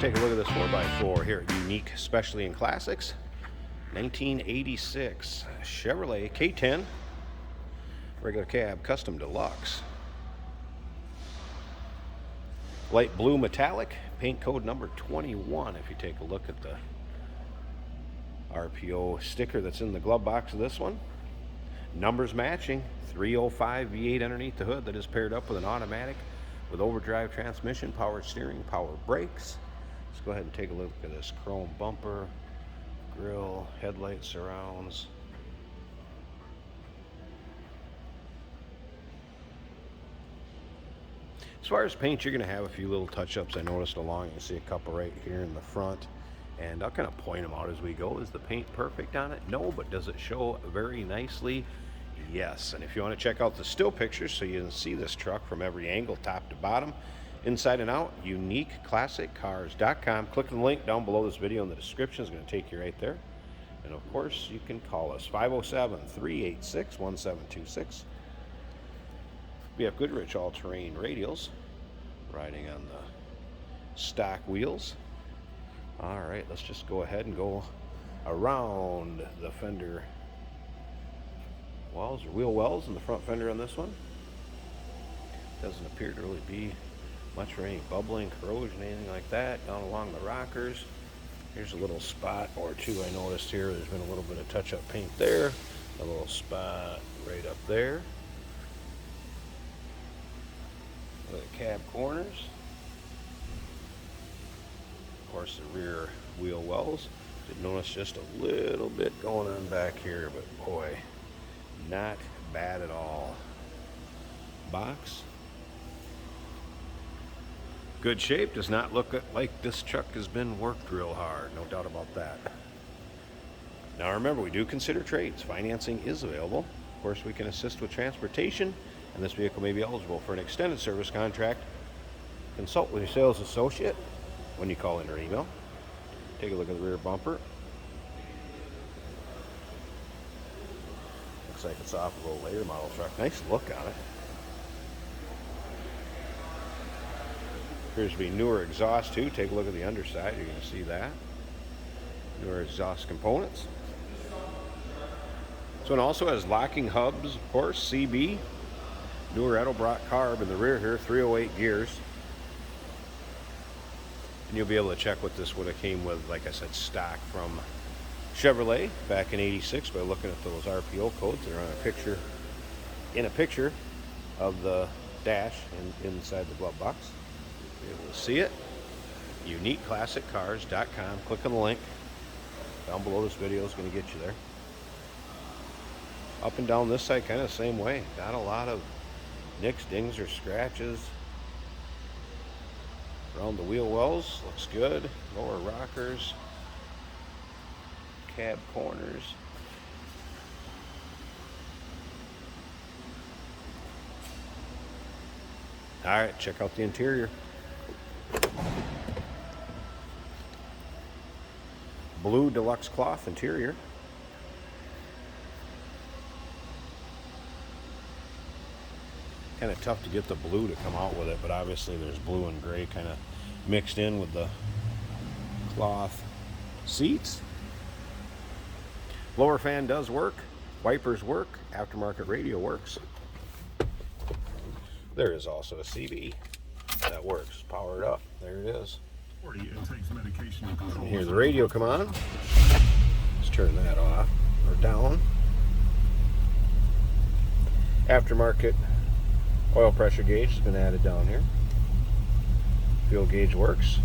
take a look at this 4x4 here at Unique Specialty and Classics. 1986 Chevrolet K10 regular cab custom deluxe. Light blue metallic, paint code number 21. If you take a look at the RPO sticker that's in the glove box of this one. Numbers matching, 305 V8 underneath the hood that is paired up with an automatic with overdrive transmission, power steering, power brakes. Let's go ahead and take a look at this chrome bumper, grill, headlight surrounds. As far as paint, you're going to have a few little touch-ups I noticed along. You see a couple right here in the front, and I'll kind of point them out as we go. Is the paint perfect on it? No, but does it show very nicely? Yes. And if you want to check out the still pictures so you can see this truck from every angle, top to bottom, inside and out, uniqueclassiccars.com. Click the link down below this video in the description. It's going to take you right there. And of course, you can call us 507-386-1726. We have Goodrich all-terrain radials riding on the stock wheels. All right, let's just go ahead and go around the fender wells or wheel wells in the front fender on this one. Doesn't appear to really be much for any bubbling, corrosion, anything like that. Down along the rockers, here's a little spot or two I noticed here. There's been a little bit of touch-up paint there. A little spot right up there. The cab corners. Of course, the rear wheel wells. Did notice just a little bit going on back here, but boy, not bad at all. Box. Good shape. Does not look like this truck has been worked real hard. No doubt about that. Now remember, we do consider trades. Financing is available. Of course, we can assist with transportation, and this vehicle may be eligible for an extended service contract. Consult with your sales associate when you call in or email. Take a look at the rear bumper. Looks like it's off a little later model truck. Nice look on it. Appears to be newer exhaust too. Take a look at the underside. You're going to see that. Newer exhaust components. This one also has locking hubs, of course, CB. Newer Edelbrock carb in the rear here, 308 gears. And you'll be able to check what this would have came with, like I said, stock from Chevrolet back in '86 by looking at those RPO codes. They're on a picture of the dash and inside the glove box. You'll be able to see it. UniqueClassicCars.com. Click on the link down below this video. Is going to get you there. Up and down this side, kind of the same way. Not a lot of nicks, dings, or scratches. Around the wheel wells, looks good. Lower rockers, cab corners. All right, check out the interior. Blue deluxe cloth interior. Kind of tough to get the blue to come out with it, but obviously there's blue and gray kind of mixed in with the cloth seats. Lower fan does work, wipers work, aftermarket radio works. There is also a CB that works. Power it up. There it is. And hear the radio come on. Let's turn that off or down. Aftermarket oil pressure gauge has been added down here. Fuel gauge works.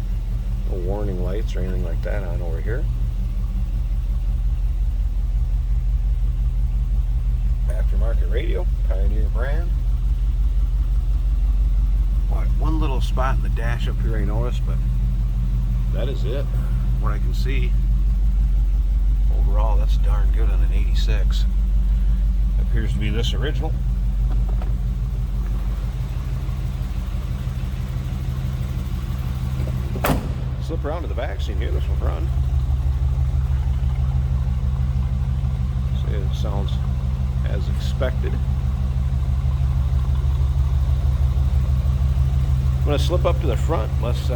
No warning lights or anything like that on over here. Aftermarket radio, Pioneer brand. One little spot in the dash up here I noticed, but that is it. What I can see. Overall, that's darn good on an 86. Appears to be this original. Slip around to the back, so you can hear this one run. See, it sounds as expected. I'm going to slip up to the front. Let's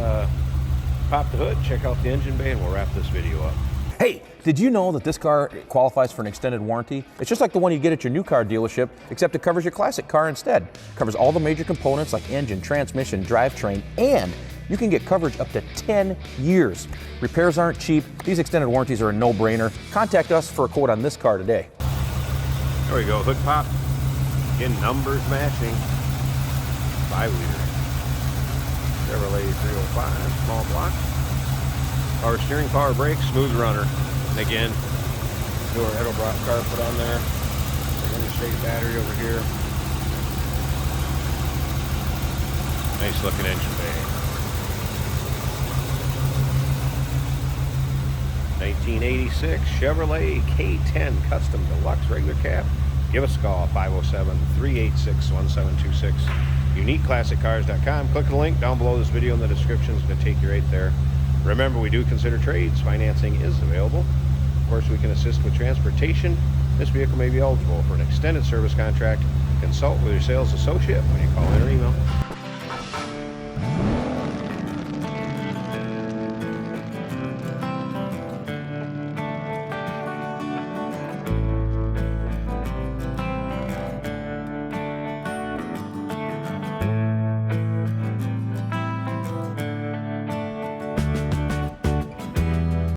pop the hood, check out the engine bay, and we'll wrap this video up. Hey, did you know that this car qualifies for an extended warranty? It's just like the one you get at your new car dealership, except it covers your classic car instead. It covers all the major components like engine, transmission, drivetrain, and you can get coverage up to 10 years. Repairs aren't cheap. These extended warranties are a no-brainer. Contact us for a quote on this car today. There we go, hood pop. Again, numbers matching. 5-liter. Chevrolet 305, small block. Power steering, power brakes, smooth runner. And again, do our Edelbrock car put on there. Straight battery over here. Nice looking engine bay. 1986 Chevrolet K10 Custom Deluxe regular cab. Give us a call, 507-386-1726. UniqueClassicCars.com. Click the link down below this video in the description. It's going to take you right there. Remember, we do consider trades. Financing is available. Of course, we can assist with transportation. This vehicle may be eligible for an extended service contract. Consult with your sales associate when you call in or email.